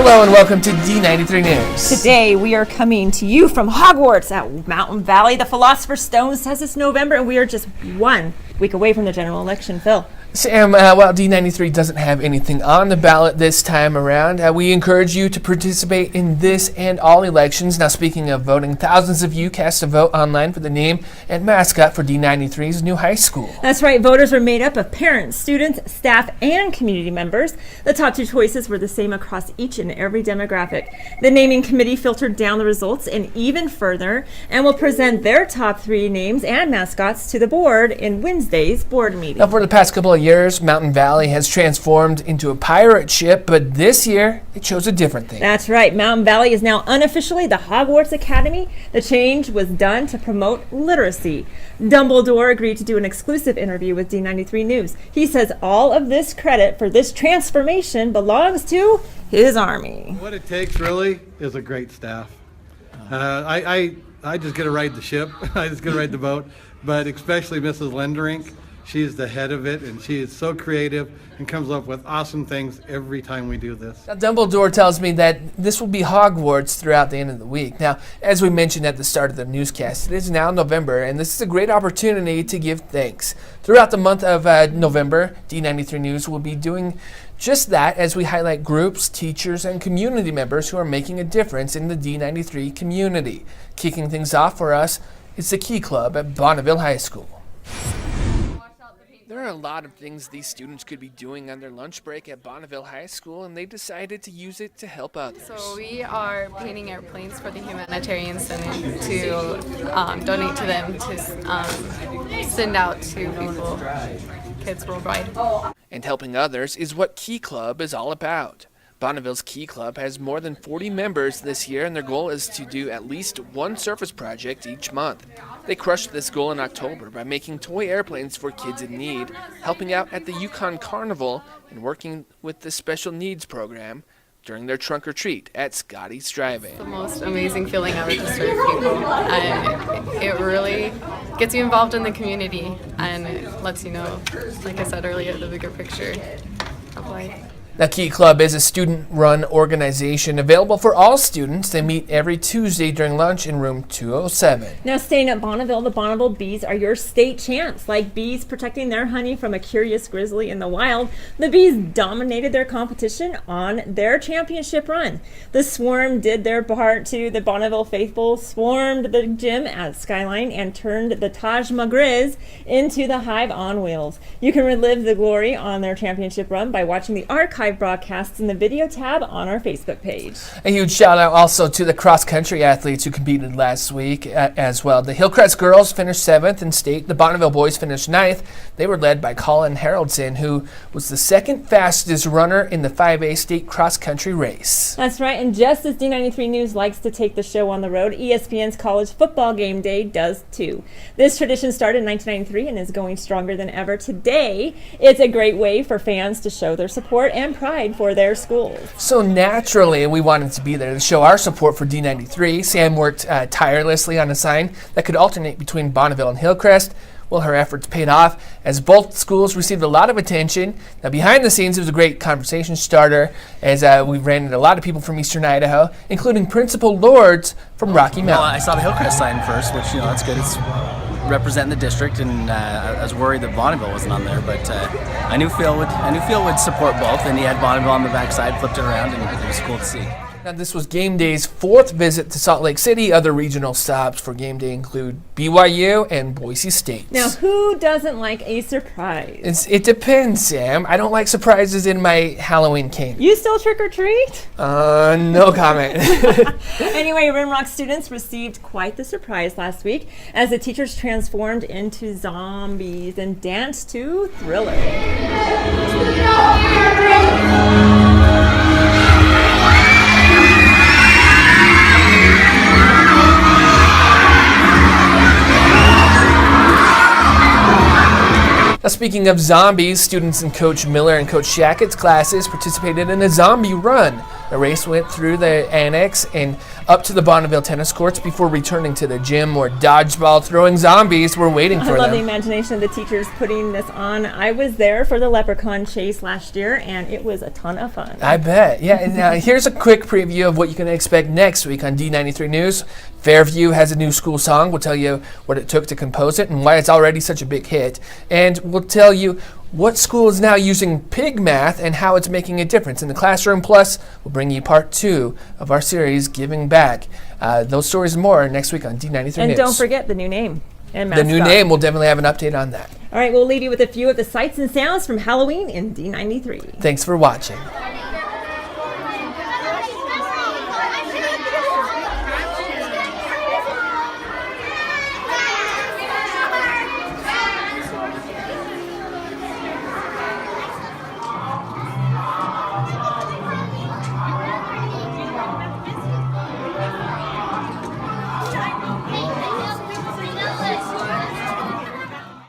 Hello and welcome to D93 News. Today we are coming to you from Hogwarts at Mountain Valley. The Philosopher's Stone says it's November and we are just 1 week away from the general election. Phil. Sam, while D93 doesn't have anything on the ballot this time around, we encourage you to participate in this and all elections. Now, speaking of voting, thousands of you cast a vote online for the name and mascot for D93's new high school. That's right. Voters were made up of parents, students, staff, and community members. The top 2 choices were the same across each and every demographic. The naming committee filtered down the results and even further and will present their top 3 names and mascots to the board in Wednesday's board meeting. Now, for the past couple of years, Mountain Valley has transformed into a pirate ship, but this year it chose a different thing. That's right. Mountain Valley is now unofficially the Hogwarts Academy. The change was done to promote literacy. Dumbledore agreed to do an exclusive interview with D93 News. He says all of this credit for this transformation belongs to his army. What it takes really is a great staff. I just get to ride the ship. I just get to ride the boat, but especially Mrs. Lenderink. She's the head of it, and she is so creative and comes up with awesome things every time we do this. Now, Dumbledore tells me that this will be Hogwarts throughout the end of the week. Now, as we mentioned at the start of the newscast, it is now November, and this is a great opportunity to give thanks. Throughout the month of November, D93 News will be doing just that as we highlight groups, teachers, and community members who are making a difference in the D93 community. Kicking things off for us is the Key Club at Bonneville High School. There are a lot of things these students could be doing on their lunch break at Bonneville High School, and they decided to use it to help others. So we are painting airplanes for the Humanitarian Center to donate to them to send out to people, kids worldwide. And helping others is what Key Club is all about. Bonneville's Key Club has more than 40 members this year, and their goal is to do at least one surface project each month. They crushed this goal in October by making toy airplanes for kids in need, helping out at the Yukon Carnival, and working with the Special Needs Program during their trunk or treat at Scotty's Drive-In. The most amazing feeling ever to serve people, and it really gets you involved in the community, and it lets you know, like I said earlier, the bigger picture of life. The Key Club is a student-run organization available for all students. They meet every Tuesday during lunch in room 207. Now, staying at Bonneville, the Bonneville bees are your state champs. Like bees protecting their honey from a curious grizzly in the wild, the bees dominated their competition on their championship run. The Swarm did their part too. The Bonneville faithful swarmed the gym at Skyline and turned the Taj Magriz into the hive on wheels. You can relive the glory on their championship run by watching the archive broadcasts in the video tab on our Facebook page. A huge shout out also to the cross-country athletes who competed last week as well. The Hillcrest girls finished 7th in state. The Bonneville boys finished 9th. They were led by Colin Haroldson, who was the second fastest runner in the 5A state cross-country race. That's right, and just as D93 News likes to take the show on the road, ESPN's College Football Game Day does too. This tradition started in 1993 and is going stronger than ever today. It's a great way for fans to show their support and pride for their schools. So naturally, we wanted to be there to show our support for D93. Sam worked tirelessly on a sign that could alternate between Bonneville and Hillcrest. Well, her efforts paid off as both schools received a lot of attention. Now, behind the scenes, it was a great conversation starter as we ran into a lot of people from Eastern Idaho, including Principal Lords from Rocky Mountain. Well, I saw the Hillcrest sign first, which, that's good. It's representing the district, and I was worried that Bonneville wasn't on there, but I knew Phil would support both, and he had Bonneville on the backside, flipped it around, and it was cool to see. Now, this was Game Day's 4th visit to Salt Lake City. Other regional stops for Game Day include BYU and Boise State. Now, who doesn't like a surprise? It depends, Sam. I don't like surprises in my Halloween candy. You still trick or treat? No comment. Anyway, Rimrock students received quite the surprise last week as the teachers transformed into zombies and danced to Thriller. Now, speaking of zombies, students in Coach Miller and Coach Shackett's classes participated in a zombie run. The race went through the annex and up to the Bonneville tennis courts before returning to the gym where dodgeball throwing zombies were waiting for I love the them. imagination of the teachers putting this on. I was there for the leprechaun chase last year, and it was a ton of fun. I bet. Yeah, and now here's a quick preview of what you can expect next week on D93 News. Fairview has a new school song. We'll tell you what it took to compose it and why it's already such a big hit. And we'll tell you what school is now using pig math and how it's making a difference in the classroom. Plus, we'll bring you part 2 of our series, Giving Back. Those stories and more next week on D93 News. And don't forget the new name and the mascot. new name. We'll definitely have an update on that. All right, we'll leave you with a few of the sights and sounds from Halloween in D93. Thanks for watching.